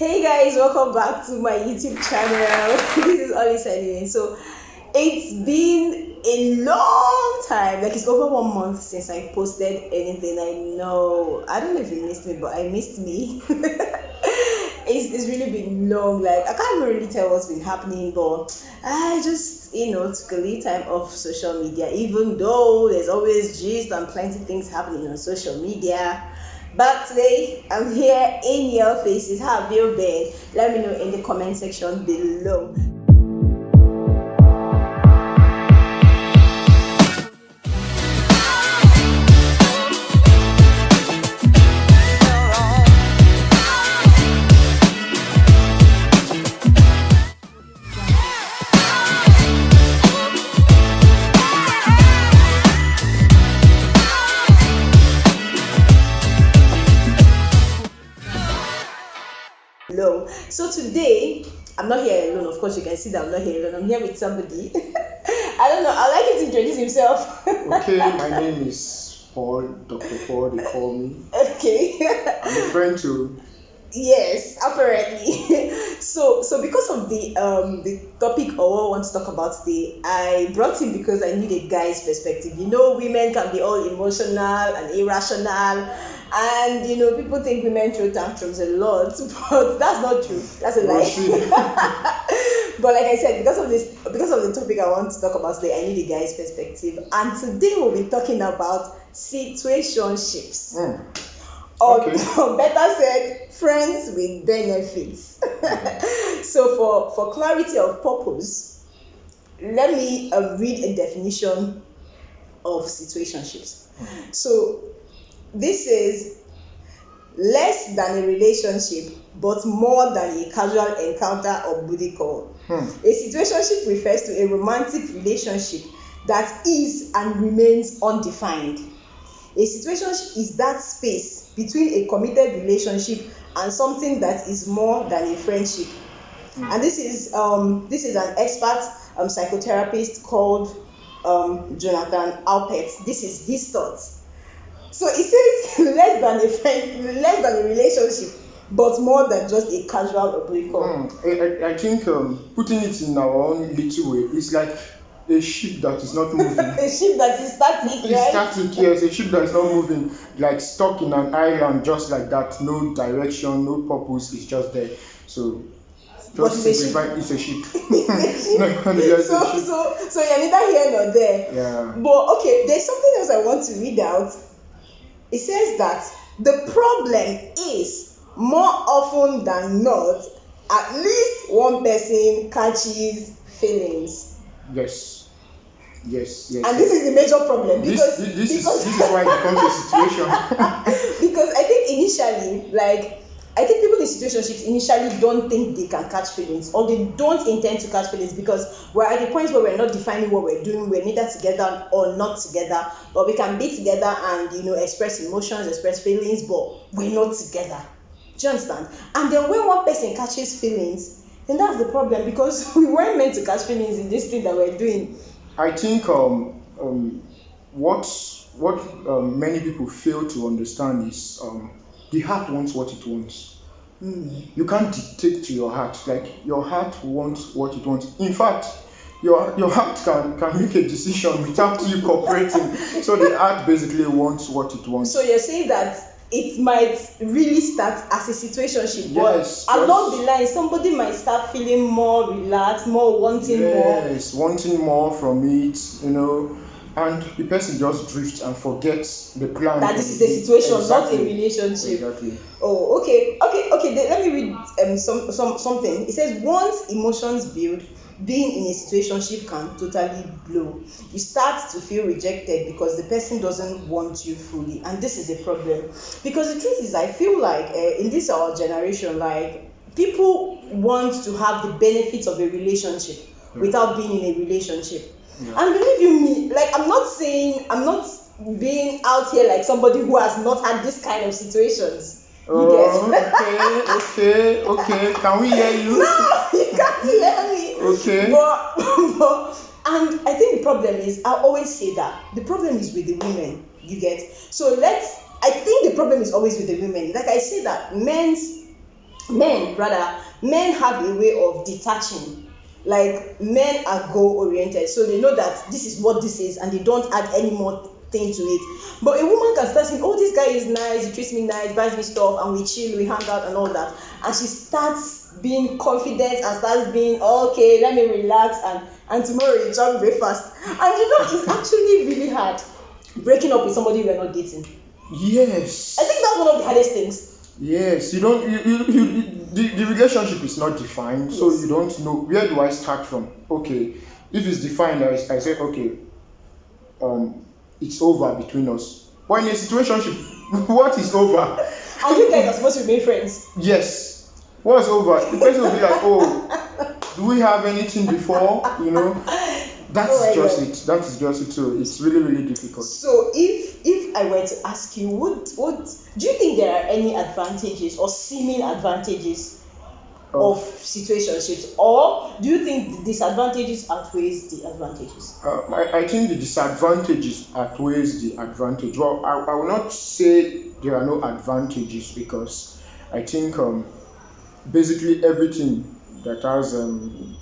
Hey guys, welcome back to my YouTube channel. This is Ollie signing in. So it's been a long time, like it's over 1 month since I posted anything. I know, I don't know if you missed me, but I missed me. It's really been long, like I can't even really tell what's been happening, but I just took a little time off social media, even though there's always gist and plenty of things happening on social media. But today I'm here in your faces. How have you been? Let me know in the comment section below. So today I'm not here alone. Of course, you can see that I'm not here alone. I'm here with somebody. I don't know. I'd like him to introduce himself. Okay, my name is Paul, Dr. Paul, they call me. Okay. I'm a friend to. Yes, apparently. So because of the topic or what I want to talk about today, I brought him because I need a guy's perspective. Women can be all emotional and irrational, and people think women throw tantrums a lot, but that's not true. That's a lie. But like I said, because of the topic I want to talk about today, I need a guy's perspective, and today we'll be talking about situationships. Or better said, friends with benefits. So for clarity of purpose, let me read a definition of situationships. So this is less than a relationship but more than a casual encounter or booty call. A situationship refers to a romantic relationship that is and remains undefined. A situationship is that space between a committed relationship and something that is more than a friendship. And this is an expert psychotherapist called Jonathan Alpert. This is his thoughts. So it says less than a relationship, but more than just a casual or break up. I think putting it in our own little way, it's like a ship that is not moving. A ship that is static, right? Static, yes. A ship that is not moving, like stuck in an island, just like that. No direction, no purpose. It's just there. So just simplify. It's a ship. So you're neither here nor there. Yeah. But okay, there's something else I want to read out. It says that the problem is more often than not, at least one person catches feelings. Yes. And this is the major problem because this is why it becomes a situation. Because I think people in situationships initially don't think they can catch feelings, or they don't intend to catch feelings, because we're at the point where we're not defining what we're doing. We're neither together or not together, but we can be together and express emotions, express feelings, but we're not together. Do you understand? And then when one person catches feelings, then that's the problem, because we weren't meant to catch feelings in this thing that we're doing. I think what many people fail to understand is the heart wants what it wants. You can't dictate to your heart. Like, your heart wants what it wants. In fact, your heart can make a decision without you cooperating. So the heart basically wants what it wants. So you're saying that it might really start as a situationship, but along the line, somebody might start feeling more relaxed, more wanting more. Yes, wanting more from it, and the person just drifts and forgets the plan. That this is a situation, not a relationship. Exactly. Oh, okay. Let me read something. It says once emotions build, being in a situationship can totally blow. You start to feel rejected because the person doesn't want you fully, and this is a problem. Because the truth is, I feel like in this our generation, like, people want to have the benefits of a relationship without being in a relationship. And believe you me, like, I'm not being out here like somebody who has not had this kind of situations. Okay. Can we hear you? No, you can't hear me. Okay. But and I think the problem is, I always say that the problem is with the women. You get? So I think the problem is always with the women. Like I say that men's men have a way of detaching. Like, men are goal oriented, so they know that this is what this is, and they don't add any more thing to it. But a woman can start saying, oh, this guy is nice, he treats me nice, buys me stuff, and we chill, we hang out and all that, and she starts being confident and starts being, okay, let me relax, and tomorrow you chop breakfast. And it's actually really hard breaking up with somebody we're not dating. Yes. I think that's one of the hardest things. Yes, you don't. The relationship is not defined, so Yes. you don't know where do I start from. Okay, if it's defined, I say okay, it's over between us. But in a situationship, what is over? And you guys are supposed to remain friends. Yes, what's over? The person will be like, oh, do we have anything before? That's Oh my just God. it. That is just it. So it's really, really difficult. So if I were to ask you, what do you think there are any advantages or seeming advantages Oh. of situationships, or do you think the disadvantages outweighs the advantages? I think the disadvantages outweighs the advantage. Well, I will not say there are no advantages, because I think basically everything that has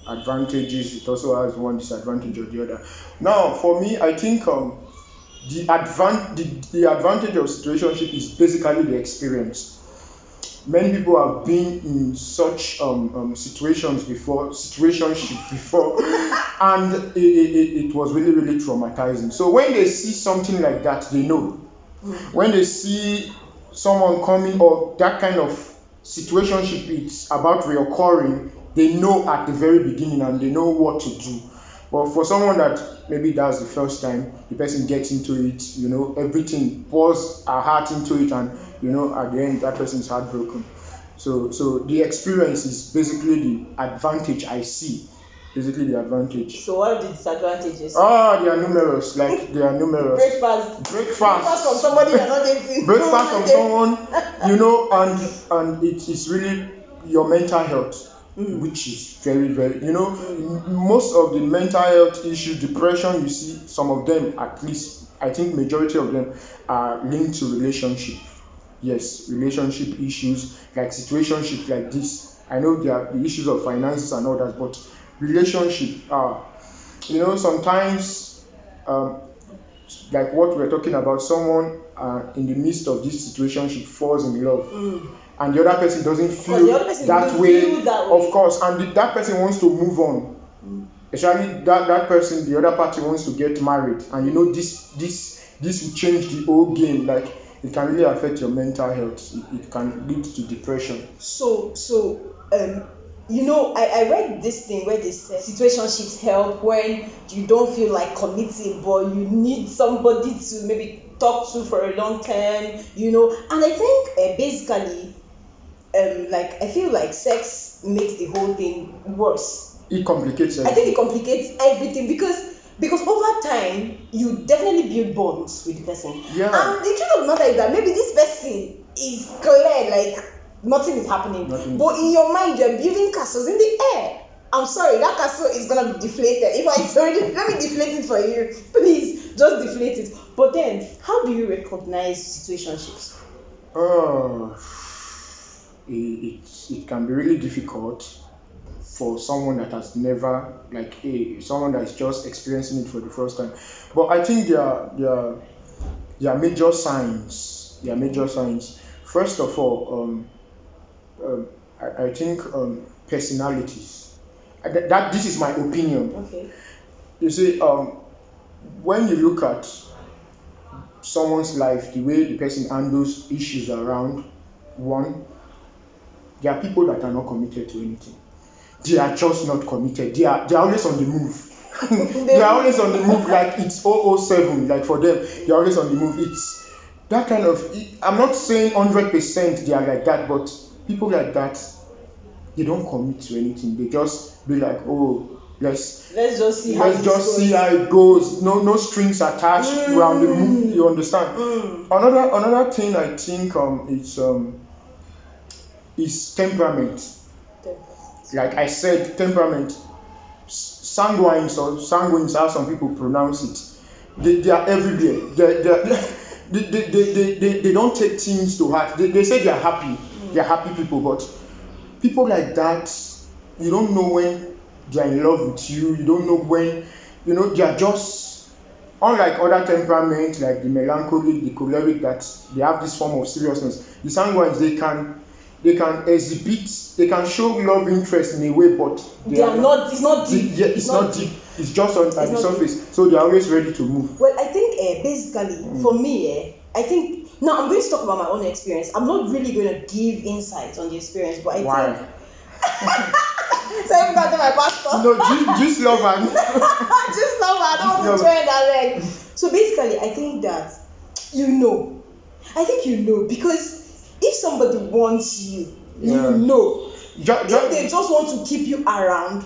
advantages, it also has one disadvantage or the other. Now, for me, I think the advantage of situationship is basically the experience. Many people have been in such situationship before, and it was really, really traumatizing. So when they see something like that, they know. When they see someone coming, or that kind of situationship it's about reoccurring, they know at the very beginning and they know what to do. But for someone that maybe that's the first time the person gets into it, everything pours our heart into it, and at the end that person is heartbroken. So the experience is basically the advantage I see. Basically the advantage. So what are the disadvantages? They are numerous. They are numerous. Breakfast from somebody you're not dating. Breakfast from someone, and it is really your mental health, which is very, very, most of the mental health issues, depression, you see, some of them, at least, I think majority of them are linked to relationship. Yes, relationship issues, like situationships like this. I know there are the issues of finances and all that, but relationship sometimes, like what we're talking about, someone in the midst of this situationship falls in love, and the other person doesn't feel that way, of course, and that person wants to move on. Especially that person, the other party wants to get married, and this will change the whole game. Like, it can really affect your mental health. It can lead to depression. I read this thing where they said situationships help when you don't feel like committing, but you need somebody to maybe talk to for a long term, And I think basically, I feel like sex makes the whole thing worse. It complicates everything. I think it complicates everything because over time you definitely build bonds with the person. Yeah. And the truth of the matter is that maybe this person is clear, like nothing is happening. But in your mind you're building castles in the air. I'm sorry, that castle is gonna be deflated. If I sorry, let me deflate it for you. Please, just deflate it. But then, how do you recognize situationships? It can be really difficult for someone that has never, someone that is just experiencing it for the first time. But I think there are major signs. There are major signs. First of all, I think personalities. That this is my opinion. Okay. You see, when you look at someone's life, the way the person handles issues around one, there are people that are not committed to anything. They are just not committed. They are always on the move. They are always on the move, like it's 007. Like for them, they are always on the move. It's that kind of. I'm not saying 100% they are like that, but people like that, they don't commit to anything. They just be like, oh, let's just see how it goes. No strings attached around the move. You understand? Another thing I think is temperament. Like I said, temperament. Sanguines, how some people pronounce it. They are everywhere. They don't take things to heart. They say they are happy. They are happy people, but people like that, you don't know when they are in love with you. You don't know when, they are just, unlike other temperaments like the melancholic, the choleric, that they have this form of seriousness. The sanguines, they can exhibit, they can show love interest in a way, but they are not. It's not deep. Yeah, it's not deep. It's just on at the surface. So they are always ready to move. Well, I think basically for me, I think now I'm going to talk about my own experience. I'm not really going to give insights on the experience, but I think. So I'm going to my pastor. No, just love and just love. I don't want to join that leg. So basically, I think that because if somebody wants you, if they just want to keep you around,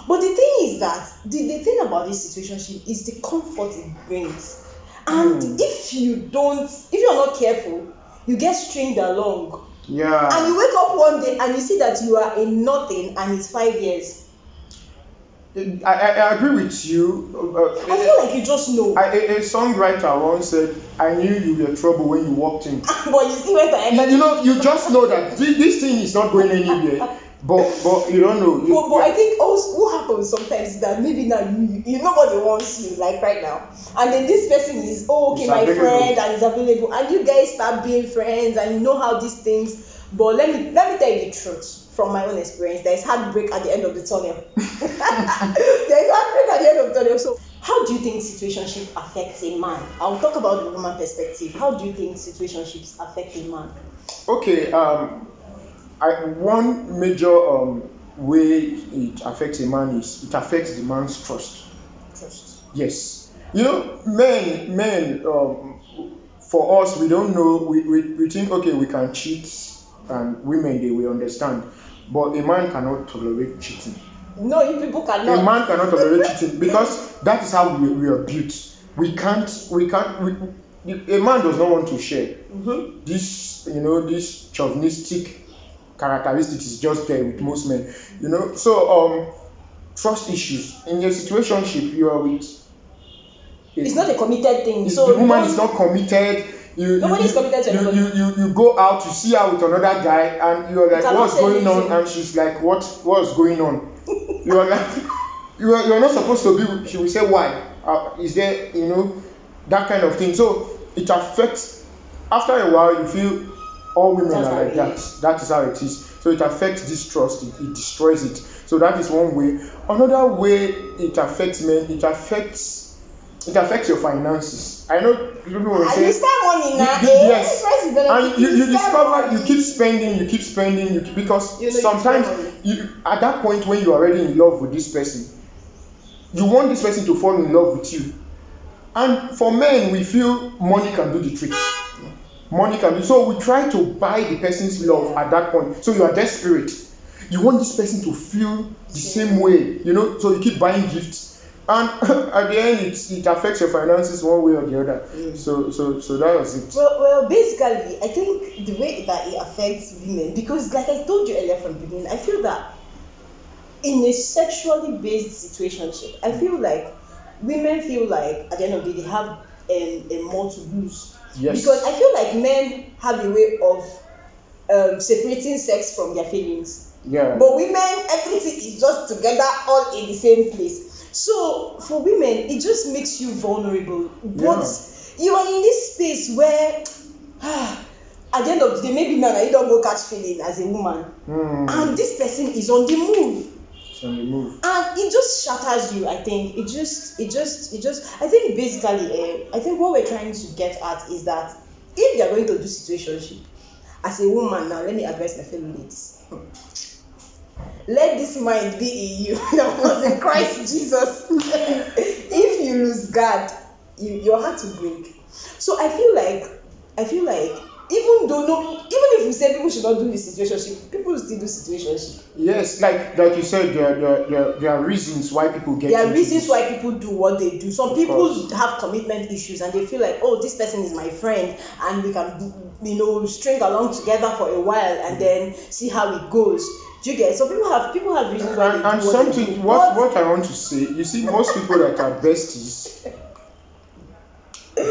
But the thing is that the thing about this situationship is the comfort it brings. And if you're not careful, you get stringed along. Yeah. And you wake up one day and you see that you are in nothing and it's 5 years. I agree with you. I feel like you just know. A songwriter once said, "I knew you were trouble when you walked in." But you see where I am. You just know that this thing is not going anywhere. But you don't know. But I think also what happens sometimes is that maybe now you nobody wants you like right now, and then this person is my friend and is available, and you guys start being friends and you know how these things. But let me tell you the truth from my own experience. There is heartbreak at the end of the tunnel. There is heartbreak at the end of the tunnel. So how do you think situationship affects a man? I'll talk about the woman perspective. How do you think situationships affect a man? Okay. One major way it affects a man is it affects the man's trust. Trust. Yes. Men. For us, we don't know. We think, okay, we can cheat, and women, they will understand. But a man cannot tolerate cheating. No, you people cannot. A man cannot tolerate cheating because that is how we are built. A man does not want to share. This chauvinistic characteristics is just there with most men. So trust issues in your situationship, you are with. It's not a committed thing. So the woman is not committed. Nobody is committed to anybody. You go out, you see her with another guy, and you're like, what's going on? And she's like, what's going on? You are like, you're not supposed to be. She will say, why? Is there that kind of thing? So it affects. After a while, you feel all women are like that. That is how it is. So it affects this trust. It destroys it. So that is one way. Another way it affects men. It affects your finances. I know people will say. You spend money now. Yes. And you discover you keep spending. Because sometimes at that point when you are already in love with this person, you want this person to fall in love with you. And for men, we feel money can do the trick. So we try to buy the person's love at that point. So you are desperate. You want this person to feel the same way, so you keep buying gifts. And at the end, it affects your finances one way or the other. So that was it. Well, basically, I think the way that it affects women, because like I told you earlier from the beginning, I feel that in a sexually based situationship, I feel like women feel like at the end of the day they have a more to lose. Yes. Because I feel like men have a way of separating sex from their feelings. Yeah. But women, everything is just together, all in the same place. So for women, it just makes you vulnerable. But you are in this space where, at the end of the day, maybe now you don't go catch feeling as a woman, and this person is on the move. And it just shatters you. I think it just. I think basically, I think what we're trying to get at is that if you're going to do situationship as a woman, now let me advise my fellow ladies. Let this mind be in you that was in Christ Jesus. If you lose God, your heart will break. So I feel like even if we say people should not do this situationship, people will still do situationship. Yes, like you said, there are reasons why people get. There are reasons why people do what they do. Some people have commitment issues and they feel like, oh, this person is my friend and we can string along together for a while and then see how it goes. Do you get? So people have reasons why they do. And something what I want to say, you see, most people that are besties,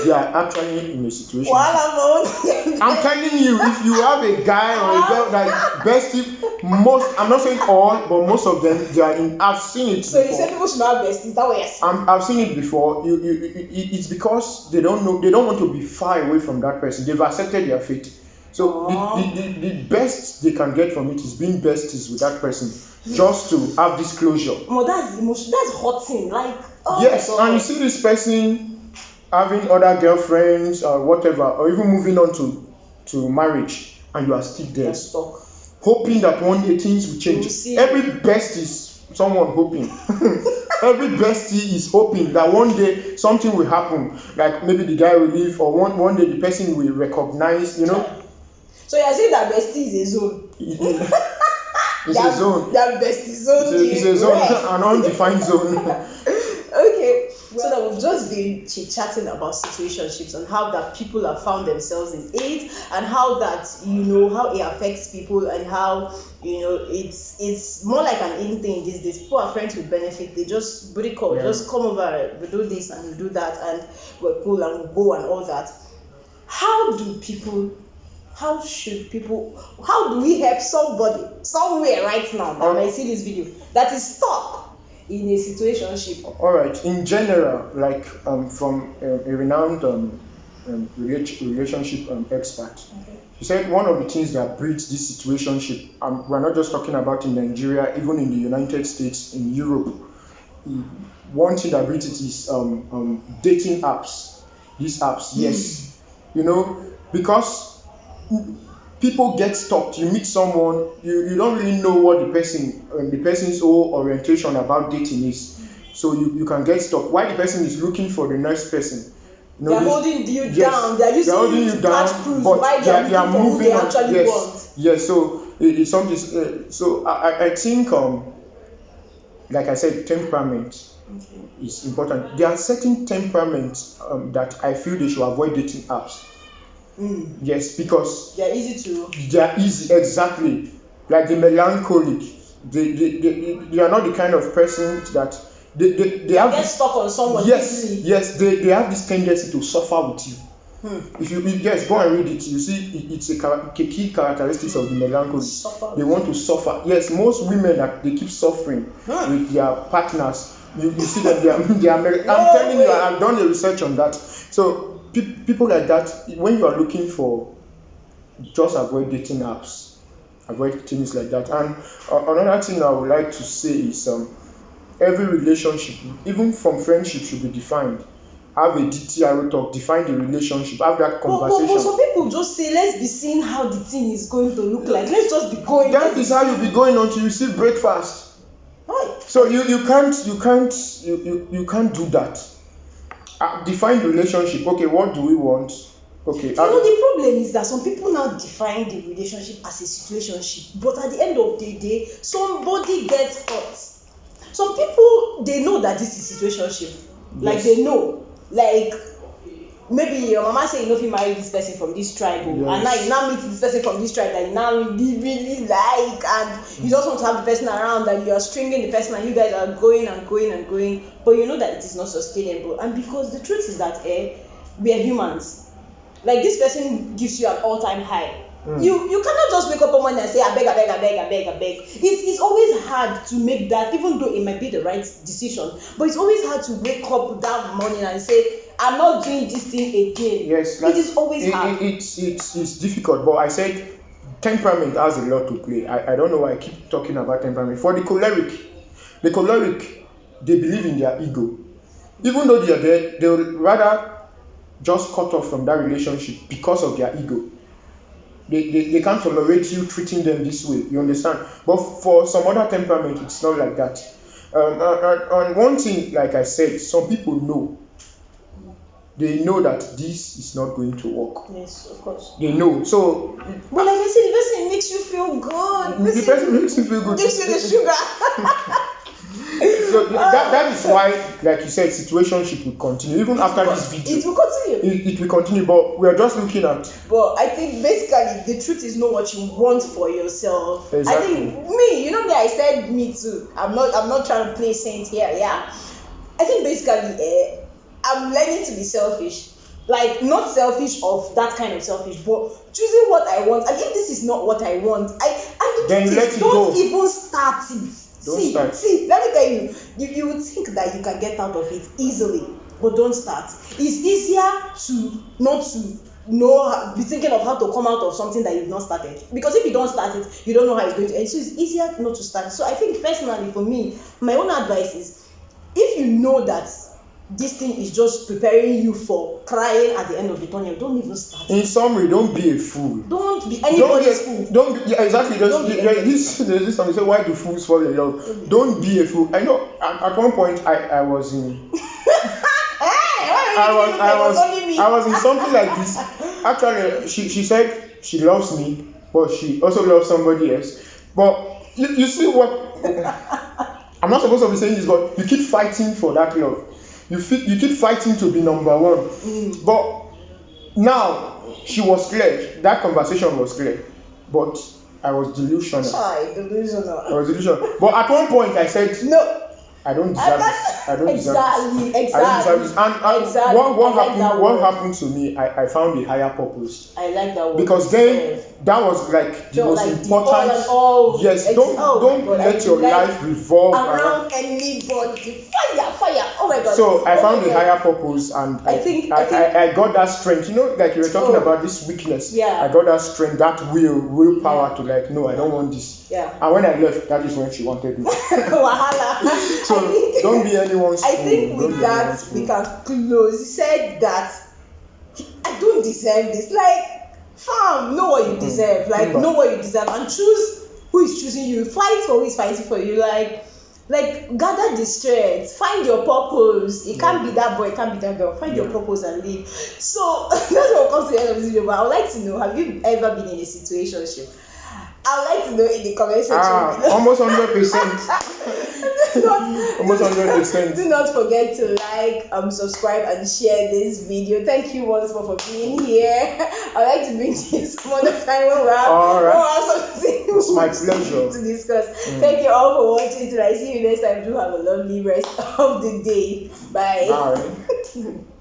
they are actually in a situation. I'm telling you, if you have a guy or a girl that bestie, I'm not saying all, but most of them, they are in. I've seen it. So you say people should not have besties? Is that what you're saying? I've seen it before. It's because they don't know. They don't want to be far away from that person. They've accepted their fate. So the best they can get from it is being besties with that person, just to have this closure. Well, that's emotion. That's hurting. Like, yes, and you see this person having other girlfriends or whatever, or even moving on to marriage, and you are still there, stuck, hoping that one day things will change. Every bestie is someone hoping. Every bestie is hoping that one day something will happen, like maybe the guy will leave, or one day the person will recognize, you know. So you're saying that bestie is a zone? It's a zone. That bestie zone. It's a zone, an undefined zone. Okay. So that we've just been chit-chatting about situationships and how that people have found themselves in it, and how that, how it affects people, and how, it's more like an in thing these days. People are friends with benefit. They just booty call, just come over, we do this and we do that, and we're cool and we'll go and all that. How do we help somebody somewhere right now that might see this video that is stuck in a situationship? All right. In general, like from a renowned relationship expert, he said one of the things that breeds this situationship, we're not just talking about in Nigeria, even in the United States, in Europe, one thing that breeds it is dating apps. These apps, yes, because people get stuck. You meet someone, you don't really know what the person's whole orientation about dating is, so you can get stuck. Why the person is looking for the next person? They're holding you down. They're using you to catch cruise, but they are moving on. Yes. So it's something. So I think, like I said, temperament is important. There are certain temperaments that I feel they should avoid dating apps. Yes, because they are easy, exactly, like the melancholic. They are not the kind of person that they have get stuck on someone easily. Yes, they have this tendency to suffer with you. If you go and read it, you see it's a key characteristics of the melancholic. They want to suffer. Yes, most women that they keep suffering with their partners. You see that they are I'm telling you, I've done the research on that. So people like that, when you are looking for, just avoid dating apps, avoid things like that. And another thing I would like to say is every relationship, even from friendship, should be defined. Have a DTRO talk, define the relationship, have that conversation. But some people just say, let's be seeing how the thing is going to look like. Let's just be going. That is how you'll be going until you receive breakfast. Right. So you can't do that. Define the relationship. Okay, what do we want? Okay. The problem is that some people now define the relationship as a situationship, but at the end of the day, somebody gets hurt. Some people, they know that this is situationship. Like they know. Like maybe your mama say if you marry this person from this tribe, and now you now meet this person from this tribe that you now really like, and you just want to have the person around, and you are stringing the person, and you guys are going and going and going, but you know that it is not sustainable. And because the truth is that we are humans. Like this person gives you an all-time high. You cannot just wake up one morning and say, I beg. It's always hard to make that, even though it might be the right decision, but it's always hard to wake up that morning and say, I'm not doing this thing again. Yes, it is always hard. It's difficult, but I said temperament has a lot to play. I don't know why I keep talking about temperament. For the choleric, they believe in their ego. Even though they are there, they would rather just cut off from that relationship because of their ego. They can't tolerate you treating them this way, you understand? But for some other temperament, it's not like that. And one thing, like I said, some people know. They know that this is not going to work. Yes, of course. They know. So, but like I said, the person makes you feel good. The person makes you feel good. Gives you the sugar. So that is why, like you said, situationship will continue even after this video. It will continue. It will continue, but we are just looking at. But I think basically the truth is know what you want for yourself. Exactly. I think me, I said me too. I'm not trying to play saint here. Yeah. I think basically, I'm learning to be selfish. Like, not selfish of that kind of selfish, but choosing what I want. And if this is not what I want, and the Then truth let is, it don't go. even start it. Don't See, start. see, let me tell you, you would think that you can get out of it easily, but don't start. It's easier to not to be thinking of how to come out of something that you've not started. Because if you don't start it, you don't know how it's going to end. So it's easier not to start. So I think personally for me, my own advice is, if you know that this thing is just preparing you for crying at the end of the tunnel, don't even start. In summary, don't be a fool. Don't be anybody's fool. Don't be, yeah, exactly. Don't be There's this song. They say, why do fools fall in love? Don't be a fool. I know. At one point, I was in. I was in something like this. Actually, she said she loves me, but she also loves somebody else. But you see what? I'm not supposed to be saying this, but you keep fighting for that love. You keep fighting to be number one. But now she was clear. That conversation was clear. But I was delusional. Delusional. I was delusional. But at one point I said, no. I don't deserve this. I don't deserve this. Exactly. I don't deserve this. And Exactly. what happened to me, I found a higher purpose. I like that word. Because then that was like the most important. Yes, don't let your life revolve around anybody. Fire. Oh my God. So I found a higher purpose, and I think I got that strength. You know, like you were talking about this weakness. Yeah. I got that strength, that willpower to like, no, I don't want this. Yeah. And when I left, that is when she wanted me. Wahala. So don't be anyone's fool. I think with that we can close. He said that I don't deserve this. Like, fam, know what you deserve. Like, know what you deserve and choose who is choosing you. Fight for who is fighting for you. Like gather the strength, find your purpose. It can't be that boy, it can't be that girl. Find your purpose and live. So that's what comes to the end of this video. But I would like to know, have you ever been in a situationship? I would like to know in the comment section. Almost 100%. Almost 100%. Do not forget to like, subscribe, and share this video. Thank you once more for being here. I'd like to bring you some other time when we have something it's my pleasure to discuss. Thank you all for watching. Till I see you next time. Do have a lovely rest of the day. Bye. Bye.